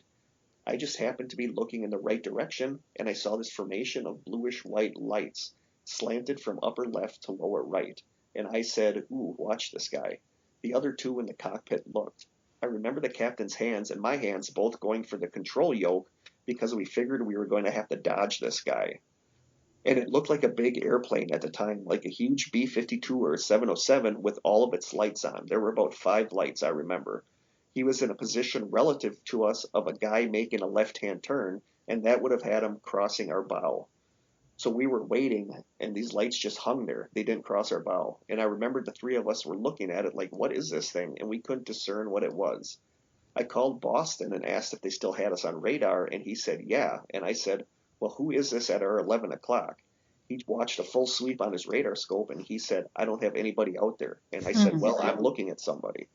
"I just happened to be looking in the right direction, and I saw this formation of bluish-white lights, slanted from upper left to lower right, and I said, ooh, watch this guy. The other 2 in the cockpit looked. I remember the captain's hands and my hands both going for the control yoke because we figured we were going to have to dodge this guy. And it looked like a big airplane at the time, like a huge B-52 or 707 with all of its lights on. There were about 5 lights, I remember. He was in a position relative to us of a guy making a left-hand turn, and that would have had him crossing our bow. So we were waiting, and these lights just hung there. They didn't cross our bow. And I remembered the 3 of us were looking at it like, what is this thing? And we couldn't discern what it was. I called Boston and asked if they still had us on radar, and he said, yeah. And I said, well, who is this at our 11 o'clock? He watched a full sweep on his radar scope, and he said, I don't have anybody out there. And I said, well, I'm looking at somebody.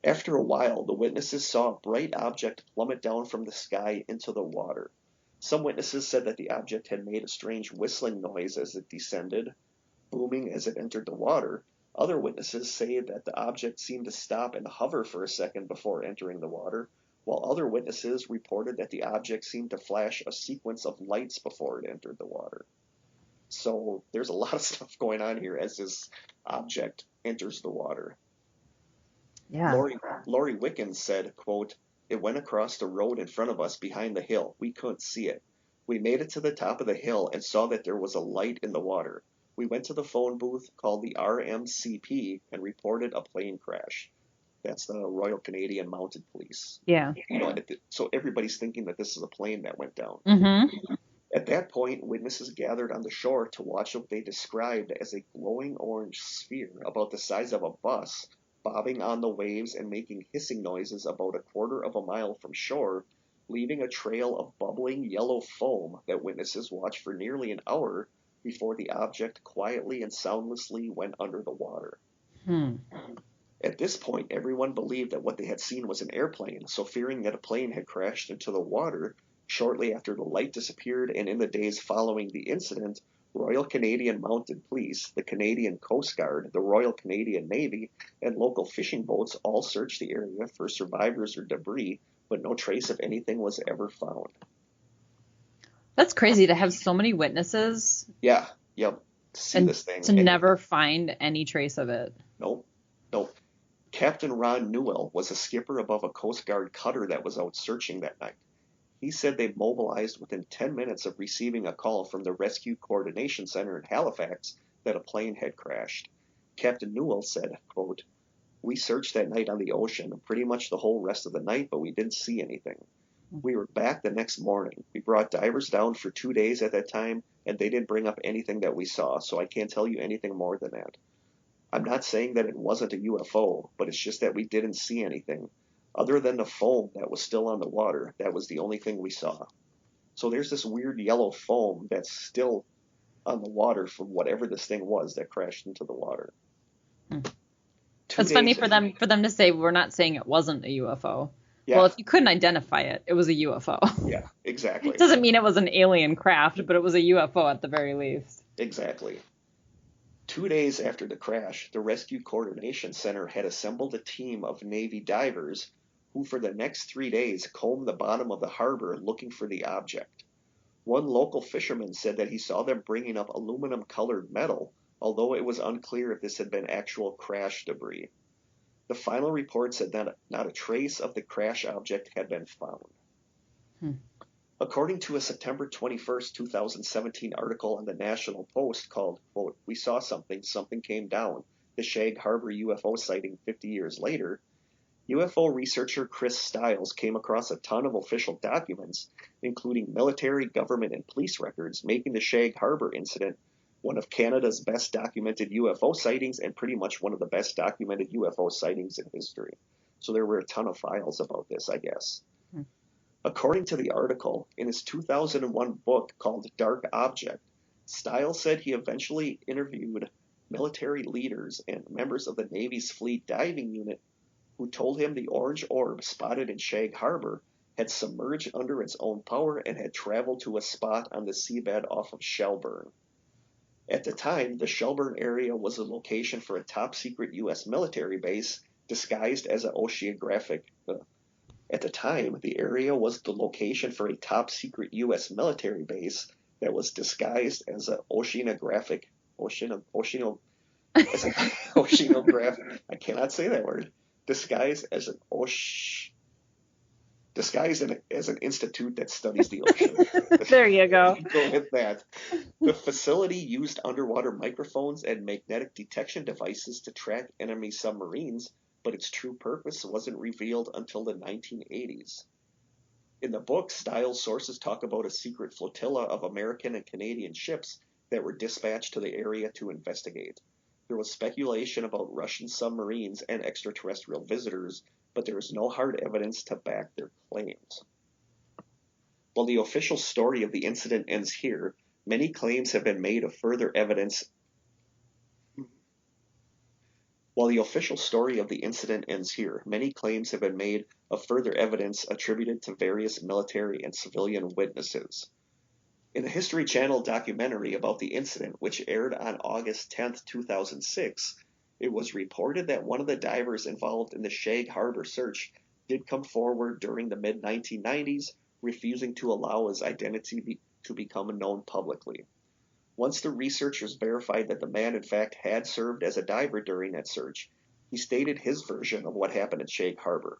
After a while, the witnesses saw a bright object plummet down from the sky into the water. Some witnesses said that the object had made a strange whistling noise as it descended, booming as it entered the water. Other witnesses say that the object seemed to stop and hover for a second before entering the water, while other witnesses reported that the object seemed to flash a sequence of lights before it entered the water. So there's a lot of stuff going on here as this object enters the water. Yeah. Lori Wickens said, quote, "It went across the road in front of us behind the hill. We couldn't see it. We made it to the top of the hill and saw that there was a light in the water. We went to the phone booth, called the RMCP, and reported a plane crash." That's the Royal Canadian Mounted Police. Yeah. You know, so everybody's thinking that this is a plane that went down. Mm-hmm. At that point, witnesses gathered on the shore to watch what they described as a glowing orange sphere about the size of a bus, bobbing on the waves and making hissing noises about a quarter of a mile from shore, leaving a trail of bubbling yellow foam that witnesses watched for nearly an hour before the object quietly and soundlessly went under the water. At this point, everyone believed that what they had seen was an airplane, so fearing that a plane had crashed into the water, shortly after the light disappeared and in the days following the incident, Royal Canadian Mounted Police, the Canadian Coast Guard, the Royal Canadian Navy, and local fishing boats all searched the area for survivors or debris, but no trace of anything was ever found. That's crazy to have so many witnesses. Yeah, yep. See and this thing. To never find any trace of it. Nope. Captain Ron Newell was a skipper above a Coast Guard cutter that was out searching that night. He said they mobilized within 10 minutes of receiving a call from the Rescue Coordination Center in Halifax that a plane had crashed. Captain Newell said, quote, "We searched that night on the ocean pretty much the whole rest of the night, but we didn't see anything. We were back the next morning. We brought divers down for 2 days at that time, and they didn't bring up anything that we saw, so I can't tell you anything more than that. I'm not saying that it wasn't a UFO, but it's just that we didn't see anything. Other than the foam that was still on the water, that was the only thing we saw." So there's this weird yellow foam that's still on the water from whatever this thing was that crashed into the water. It's funny for them to say we're not saying it wasn't a UFO. Yeah. Well, if you couldn't identify it, it was a UFO. Yeah, exactly. It doesn't mean it was an alien craft, but it was a UFO at the very least. Exactly. 2 days after the crash, the Rescue Coordination Center had assembled a team of Navy divers who for the next 3 days combed the bottom of the harbor looking for the object. One local fisherman said that he saw them bringing up aluminum-colored metal, although it was unclear if this had been actual crash debris. The final report said that not a trace of the crash object had been found. According to a September 21st, 2017 article in the National Post called, quote, "We saw something, something came down, the Shag Harbor UFO sighting 50 years later," UFO researcher Chris Stiles came across a ton of official documents, including military, government, and police records, making the Shag Harbor incident one of Canada's best documented UFO sightings and pretty much one of the best documented UFO sightings in history. So there were a ton of files about this, I guess. According to the article, in his 2001 book called Dark Object, Stiles said he eventually interviewed military leaders and members of the Navy's Fleet Diving Unit who told him the orange orb spotted in Shag Harbor had submerged under its own power and had traveled to a spot on the seabed off of Shelburne. At the time, the Shelburne area was the location for a top-secret U.S. military base disguised as an oceanographic. At the time, the area was the location for a top-secret U.S. military base that was disguised as an oceanographic. I cannot say that word. Disguised as an institute that studies the ocean. There you go. Go with that. The facility used underwater microphones and magnetic detection devices to track enemy submarines, but its true purpose wasn't revealed until the 1980s. In the book, Stiles' sources talk about a secret flotilla of American and Canadian ships that were dispatched to the area to investigate. There was speculation about Russian submarines and extraterrestrial visitors, but there is no hard evidence to back their claims. While the official story of the incident ends here, many claims have been made of further evidence. While the official story of the incident ends here, many claims have been made of further evidence attributed to various military and civilian witnesses. In a History Channel documentary about the incident, which aired on August 10, 2006, it was reported that one of the divers involved in the Shag Harbor search did come forward during the mid-1990s, refusing to allow his identity to become known publicly. Once the researchers verified that the man in fact had served as a diver during that search, he stated his version of what happened at Shag Harbor.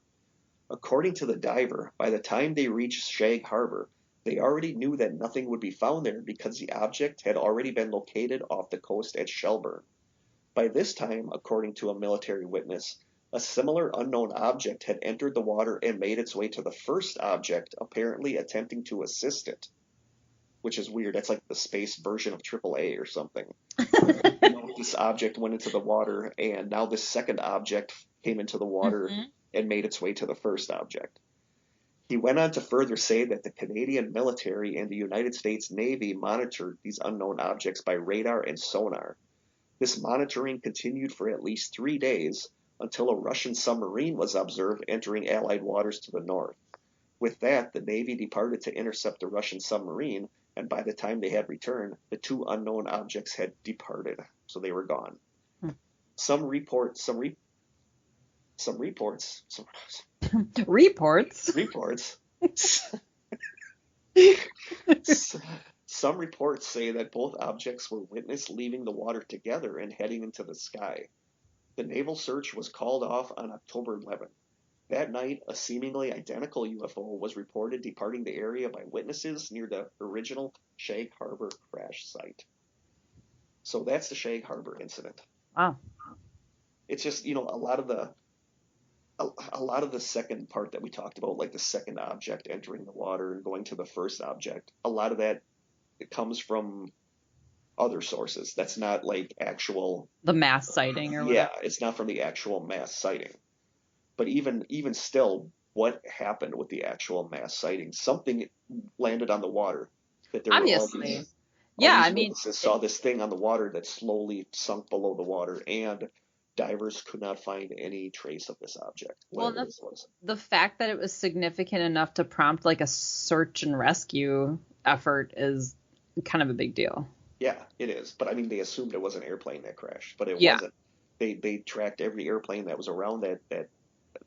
According to the diver, by the time they reached Shag Harbor, they already knew that nothing would be found there because the object had already been located off the coast at Shelburne. By this time, according to a military witness, a similar unknown object had entered the water and made its way to the first object, apparently attempting to assist it. Which is weird. That's like the space version of AAA or something. This object went into the water, and now this second object came into the water and made its way to the first object. He went on to further say that the Canadian military and the United States Navy monitored these unknown objects by radar and sonar. This monitoring continued for at least 3 days until a Russian submarine was observed entering Allied waters to the north. With that, the Navy departed to intercept the Russian submarine, and by the time they had returned, the two unknown objects had departed, so they were gone. Some reports say that both objects were witnessed leaving the water together and heading into the sky. The naval search was called off on October 11th. That night, a seemingly identical UFO was reported departing the area by witnesses near the original Shag Harbor crash site. So that's the Shag Harbor incident. Wow. It's just, a lot of the second part that we talked about, like the second object entering the water and going to the first object, a lot of that, it comes from other sources. That's not like actual... The mass sighting or whatever. Yeah, it's not from the actual mass sighting. But even still, what happened with the actual mass sighting? Something landed on the water. That there Obviously. Were witnesses saw this thing on the water that slowly sunk below the water, and divers could not find any trace of this object. Well, the fact that it was significant enough to prompt like a search and rescue effort is kind of a big deal. Yeah, it is. But I mean, they assumed it was an airplane that crashed, but it wasn't. They tracked every airplane that was around that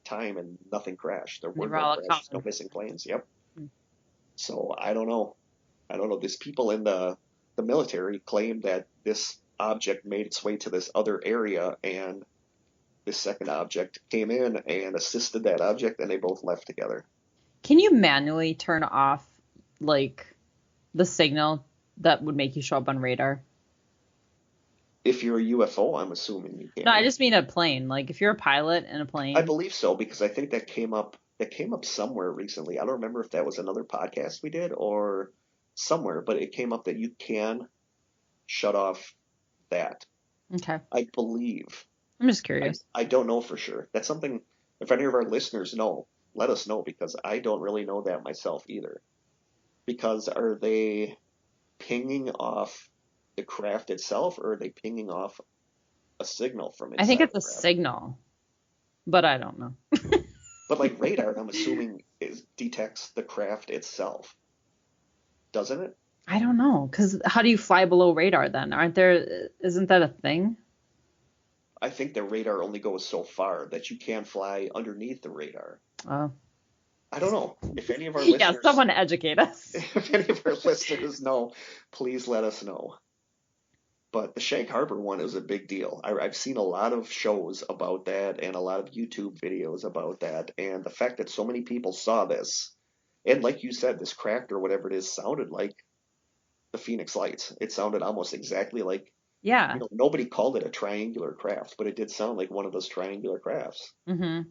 time, and nothing crashed. There were no crashes, no missing planes. Yep. So I don't know. These people in the military claim that this object made its way to this other area, and this second object came in and assisted that object, and they both left together. Can you manually turn off like the signal that would make you show up on radar? If you're a UFO, I'm assuming you No, I can. just mean a plane. Like if you're a pilot in a I plane. believe so because I think that came up somewhere recently. I don't remember if that was another podcast we did or somewhere, but it came up that you can shut off that. Okay. I believe. I'm just I curious. I don't know for sure. That's something if any of our listeners know, let us know because I don't really know that myself either. Because are they pinging off the craft itself or are they pinging off a signal from I think inside it's the a craft? signal, but I don't know. But like radar, I'm assuming detects the craft itself, doesn't it? I don't know, because how do you fly below radar then? Isn't that a thing? I think the radar only goes so far that you can fly underneath the radar. Oh. I don't know. If any of our Yeah, listeners, someone educate us. if any of our listeners know, please let us know. But the Shag Harbor one is a big deal. I've seen a lot of shows about that and a lot of YouTube videos about that. And the fact that so many people saw this, and like you said, this craft or whatever it is sounded like the Phoenix Lights. It sounded almost exactly like, Yeah. nobody called it a triangular craft, but it did sound like one of those triangular crafts. hmm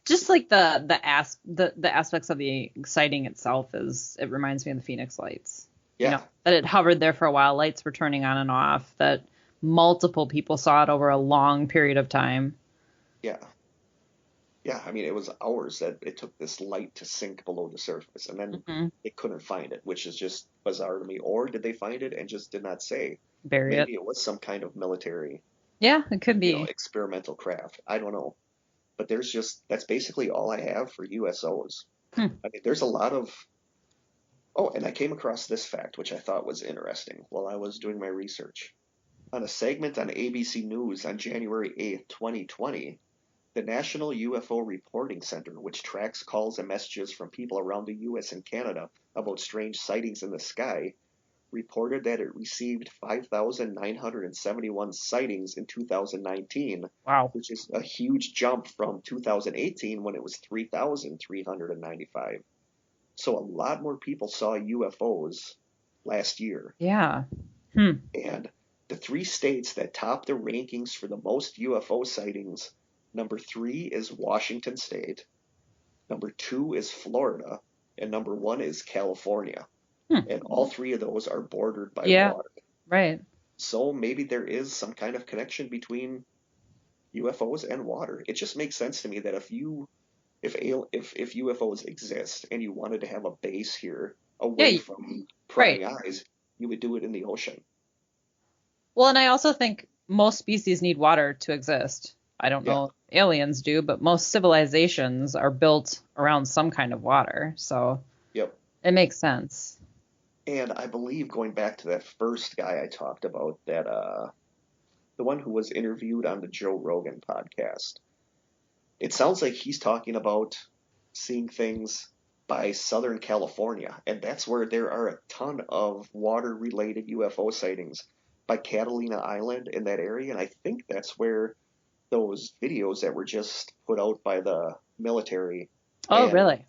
Just like the aspects of the sighting itself it reminds me of the Phoenix Lights. Yeah, That it hovered there for a while, lights were turning on and off, that multiple people saw it over a long period of time. yeah. Yeah, I mean, it was hours that it took this light to sink below the surface, and then hmm they couldn't find it, which is just bizarre to me. Or did they find it and just did not say? Bury it. Maybe it was some kind of military, Yeah, it could be. experimental craft. I don't know. But that's basically all I have for USOs. Hmm. I mean, there's a lot of, oh, and I came across this fact, which I thought was interesting while I was doing my research. On a segment on ABC News on January 8th, 2020, the National UFO Reporting Center, which tracks calls and messages from people around the US and Canada about strange sightings in the sky, reported that it received 5,971 sightings in 2019, Wow. which is a huge jump from 2018 when it was 3,395. So a lot more people saw UFOs last year. Yeah. Hmm. And the three states that top the rankings for the most UFO sightings, number 3 is Washington State, number 2 is Florida, and number 1 is California. Hmm. And all three of those are bordered by Yeah. water. Right. So maybe there is some kind of connection between UFOs and water. It just makes sense to me that if UFOs exist and you wanted to have a base here away Yeah. from Right. prying eyes, you would do it in the ocean. Well, and I also think most species need water to exist. I don't Yeah. know if aliens do, but most civilizations are built around some kind of water. So Yep. it makes sense. And I believe going back to that first guy I talked about, that the one who was interviewed on the Joe Rogan podcast, it sounds like he's talking about seeing things by Southern California, and that's where there are a ton of water-related UFO sightings by Catalina Island in that area, and I think that's where those videos that were just put out by the military Oh, and really?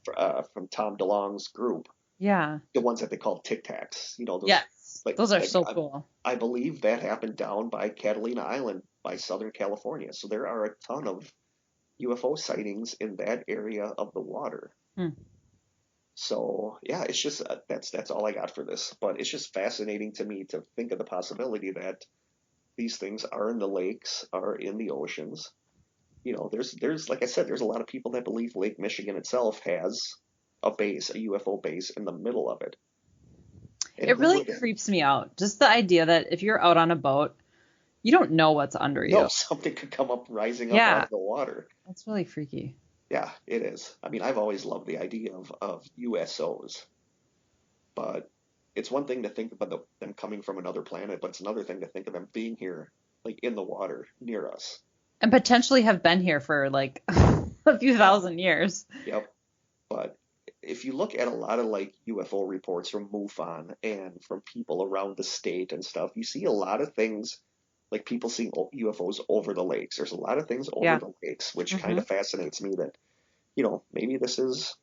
from Tom DeLonge's group, Yeah. the ones that they call Tic Tacs, those Yes. like Those are like so cool. I believe that happened down by Catalina Island by Southern California. So there are a ton of UFO sightings in that area of the water. Hmm. So yeah, it's just that's all I got for this. But it's just fascinating to me to think of the possibility that these things are in the lakes, are in the oceans. There's like I said, there's a lot of people that believe Lake Michigan itself has a base, a UFO base in the middle of it. And It who really would creeps me out. Just the idea that if you're out on a boat, you don't know what's under know you. something could come up rising up out Yeah. of the water? That's really freaky. Yeah, it is. I mean, I've always loved the idea of USOs, but it's one thing to think about them coming from another planet, but it's another thing to think of them being here, like in the water near us. And potentially have been here for like a few thousand years. Yep. But if you look at a lot of like UFO reports from MUFON and from people around the state and stuff, you see a lot of things like people seeing UFOs over the lakes. There's a lot of things over Yeah. the lakes, which kind hmm of fascinates me that, maybe this is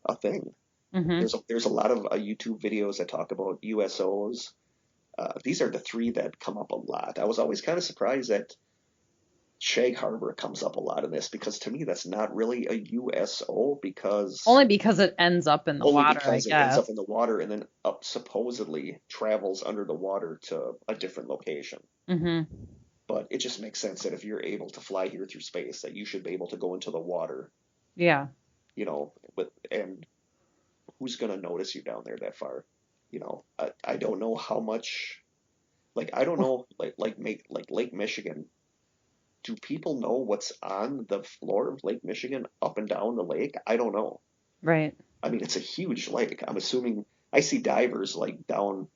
a thing. Mm-hmm. There's a lot of YouTube videos that talk about USOs. These are the three that come up a lot. I was always kind of surprised that Shag Harbor comes up a lot in this, because to me that's not really a USO, Only because it ends up in the only water, I because it ends guess. up in the water and then up supposedly travels under the water to a different location. Mm-hmm. But it just makes sense that if you're able to fly here through space, that you should be able to go into the water, Yeah. and who's gonna notice you down there that far? I don't know how much. I don't know, like Lake Michigan. Do people know what's on the floor of Lake Michigan up and down the lake? I don't know. Right. I mean, it's a huge lake. I'm assuming I see divers down.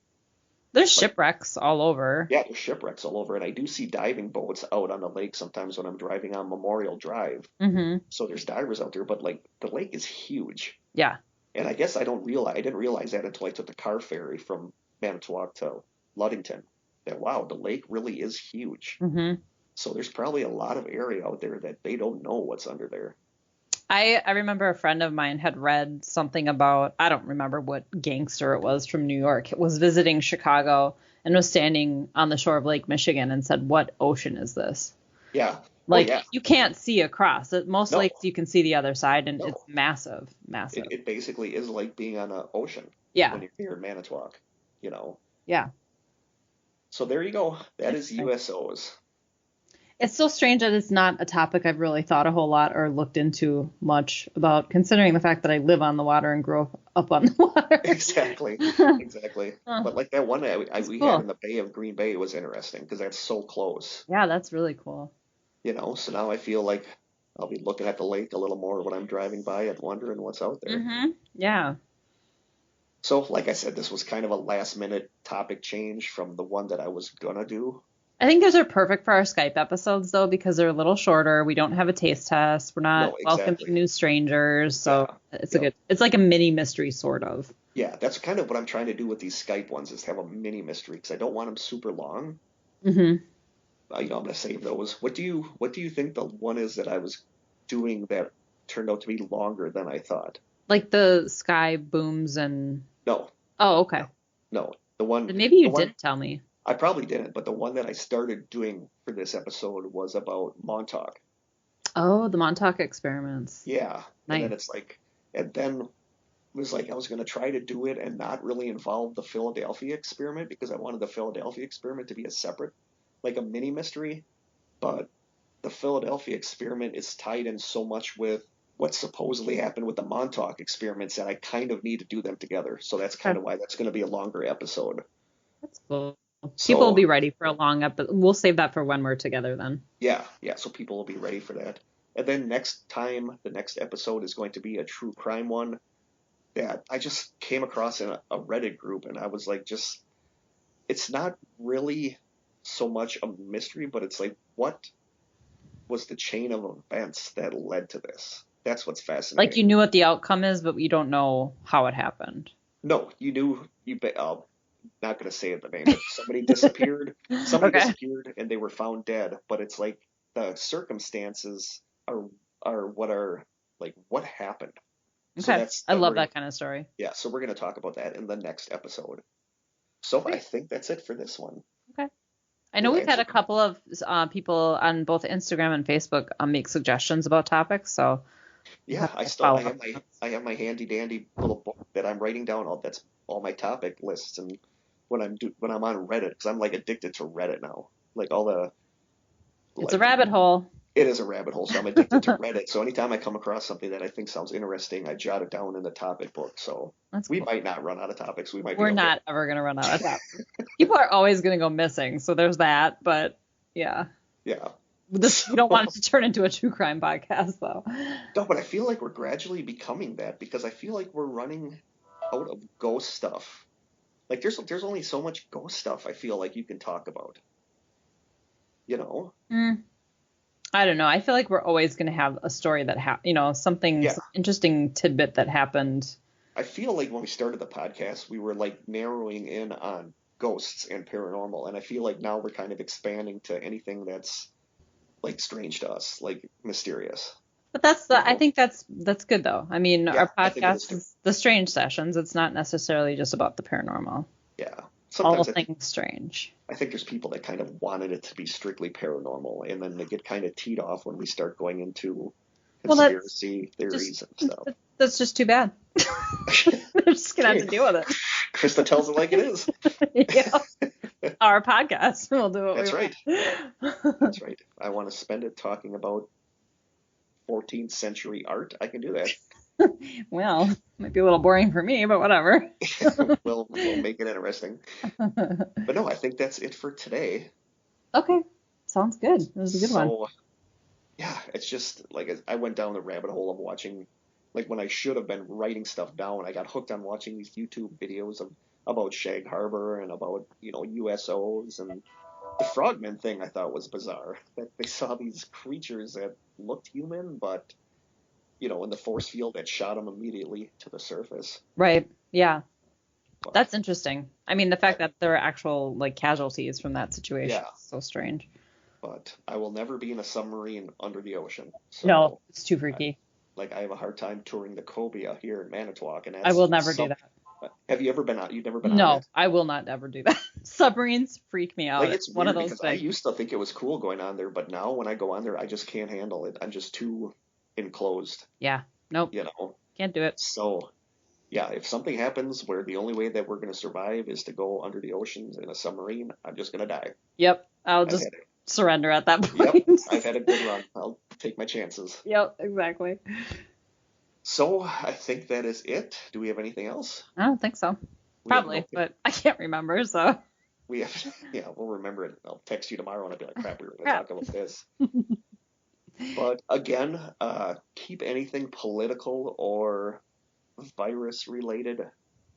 There's Like, shipwrecks all over. yeah, there's shipwrecks all over, and I do see diving boats out on the lake sometimes when I'm driving on Memorial Drive. Mm-hmm. So there's divers out there, but the lake is huge. Yeah. And I guess I didn't realize that until I took the car ferry from Manitowoc to Ludington. That wow, the lake really is huge. Mm-hmm. So there's probably a lot of area out there that they don't know what's under there. I remember a friend of mine had read something about, I don't remember what gangster it was from New York. It was visiting Chicago and was standing on the shore of Lake Michigan and said, "What ocean is this?" Yeah. Like, yeah. you can't see across. Most No. lakes you can see the other side, and No. it's massive, massive. It basically is like being on an ocean Yeah. when you're here in Manitowoc, Yeah. So there you go. That is Interesting. USOs. It's so strange that it's not a topic I've really thought a whole lot or looked into much about, considering the fact that I live on the water and grew up on the water. Exactly. Huh. But like that one we Cool. had in the Bay of Green Bay was interesting because that's so close. Yeah, that's really cool. So now I feel like I'll be looking at the lake a little more when I'm driving by and wondering what's out there. Mm-hmm. Yeah. So, like I said, this was kind of a last minute topic change from the one that I was gonna do. I think those are perfect for our Skype episodes, though, because they're a little shorter. We don't have a taste test. We're not No, welcoming exactly. new strangers. So it's it's like a mini mystery, sort of. Yeah, that's kind of what I'm trying to do with these Skype ones, is have a mini mystery, because I don't want them super long. Mm-hmm. I'm gonna save those. What do you think the one is that I was doing that turned out to be longer than I thought? Like the sky booms and. No, Oh, okay. no. The one. Then maybe you the one, didn't tell me. I probably didn't, but the one that I started doing for this episode was about Montauk. Oh, the Montauk experiments. Yeah. Nice. And then it was like I was going to try to do it and not really involve the Philadelphia experiment, because I wanted the Philadelphia experiment to be a separate, like a mini mystery. But the Philadelphia experiment is tied in so much with what supposedly happened with the Montauk experiments that I kind of need to do them together. So that's kind of why that's going to be a longer episode. That's cool. So, People will be ready for a long episode. We'll save that for when we're together then. Yeah. So people will be ready for that. And then next time, the next episode is going to be a true crime one that I just came across in a Reddit group, and I was like, it's not really so much a mystery, but it's like, what was the chain of events that led to this? That's what's fascinating. Like, you knew what the outcome is, but you don't know how it happened. No, you knew. Not going to say the name, but somebody disappeared. Somebody disappeared, and they were found dead. But it's like the circumstances are like what happened. Okay, So I love that kind of story. Yeah, so we're going to talk about that in the next episode. So I think that's it for this one. Okay. I know we've had a couple of people on both Instagram and Facebook make suggestions about topics. So yeah, I have my handy dandy little book that I'm writing down. That's all my topic lists, and when I'm on Reddit, because I'm like addicted to Reddit now. Like all the. It's a rabbit hole. It is a rabbit hole, so I'm addicted to Reddit. So anytime I come across something that I think sounds interesting, I jot it down in the topic book. So we might not run out of topics. We're not ever going to run out of topics. People are always going to go missing, so there's that. But yeah. Yeah. You don't want it to turn into a true crime podcast, though. No, but I feel like we're gradually becoming that, because I feel like we're running out of ghost stuff. Like there's only so much ghost stuff I feel like you can talk about. I don't know. I feel like we're always going to have a story that something some interesting tidbit that happened. I feel like when we started the podcast, we were like narrowing in on ghosts and paranormal, and I feel like now we're kind of expanding to anything that's like strange to us, like mysterious. But I think that's good though. I mean, Yeah, our I think it podcast is the Strange Sessions. It's not necessarily just about the paranormal. Yeah. All Sometimes things strange. I think there's people that kind of wanted it to be strictly paranormal, and then they get kind of teed off when we start going into conspiracy theories and stuff. That's just too bad. They're just gonna have to deal with it. Krista tells it like it is. Yeah. Our podcast. We'll do what That's we right. want. That's right. I want to spend it talking about 14th century art. I can do that. Well, might be a little boring for me, but whatever. we'll make it interesting. But no, I think that's it for today. Okay. Sounds good. It was a good one. So, yeah, it's just like I went down the rabbit hole of watching, like when I should have been writing stuff down, I got hooked on watching these YouTube videos about Shag Harbor and about, USOs, and the frogmen thing I thought was bizarre. That they saw these creatures that looked human, but in the force field that shot them immediately to the surface. Right. Yeah. But that's interesting. I mean, the fact that there are actual casualties from that situation is so strange. But I will never be in a submarine under the ocean. So no, it's too freaky. I have a hard time touring the cobia here in Manitowoc, and I will never do that. Have you ever been out? You've never been out? No, I will not ever do that. Submarines freak me out. It's one of those things. things. I used to think it was cool going on there, but now when I go on there, I just can't handle it. I'm just too enclosed. Yeah. Nope. Can't do it. So, yeah, if something happens where the only way that we're going to survive is to go under the oceans in a submarine, I'm just going to die. Yep. I'll just surrender at that point. Yep. I've had a good run. I'll take my chances. Yep, exactly. So I think that is it. Do we have anything else? I don't think so. Probably, but I can't remember, so. We'll remember it. I'll text you tomorrow and I'll be like, crap, we were going to talk about this. But again, keep anything political or virus related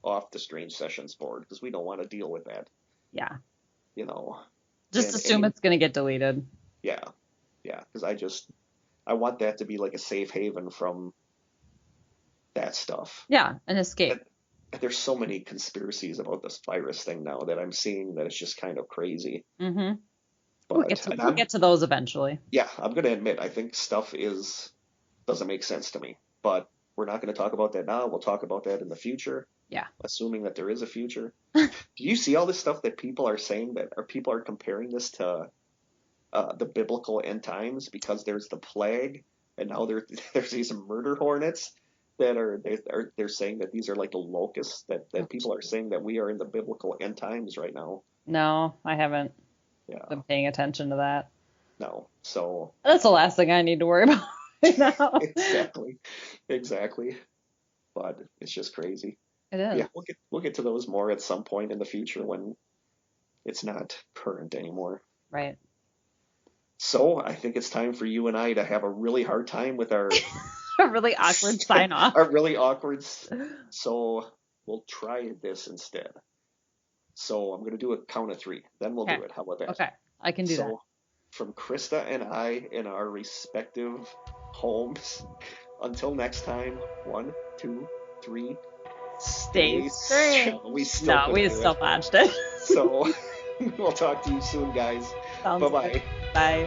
off the Strange Sessions board, because we don't want to deal with that. Yeah. Just assume it's going to get deleted. Yeah. Yeah, because I want that to be like a safe haven from that stuff. Yeah, an escape. There's so many conspiracies about this virus thing now that I'm seeing that it's just kind of crazy. Mm-hmm. We'll get to those eventually. Yeah, I'm going to admit, I think stuff doesn't make sense to me, but we're not going to talk about that now. We'll talk about that in the future. Yeah. Assuming that there is a future. Do you see all this stuff that people are saying people are comparing this to the biblical end times, because there's the plague and now there's these murder hornets that they're saying that these are like the locusts that people are saying that we are in the biblical end times right now. No, I haven't been paying attention to that. No, so that's the last thing I need to worry about right now. Exactly. But it's just crazy. It is. Yeah, we'll get to those more at some point in the future when it's not current anymore. Right. So I think it's time for you and I to have a really hard time with our a really awkward sign off. So we'll try this instead. So I'm going to do a count of 3. Then we'll do it. How about that? Okay. I can do that. So from Krista and I in our respective homes, until next time, 1, 2, 3. Stay straight. We still botched it. So we'll talk to you soon, guys. Bye-bye. Good. Bye.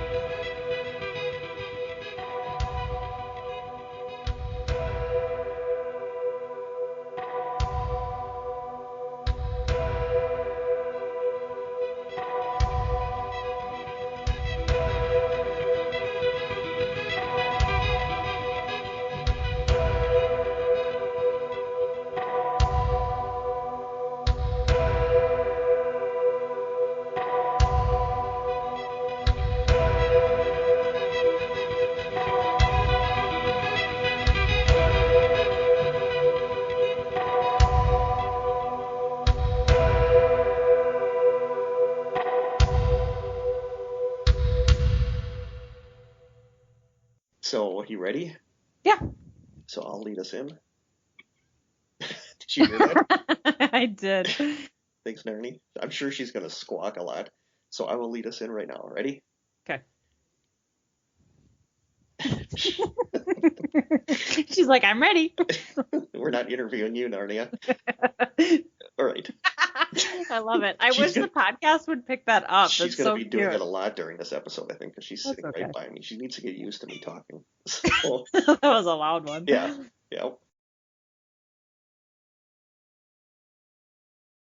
So, you ready? Yeah. So I'll lead us in. Did you hear that? I did. Thanks, Narnie. I'm sure she's going to squawk a lot. So I will lead us in right now. Ready? Okay. She's like, I'm ready. We're not interviewing you, Narnia. All right. I love it. I wish the podcast would pick that up. She's going to be doing it a lot during this episode, I think, because she's sitting right by me. She needs to get used to me talking. So, That was a loud one. yeah. Yeah.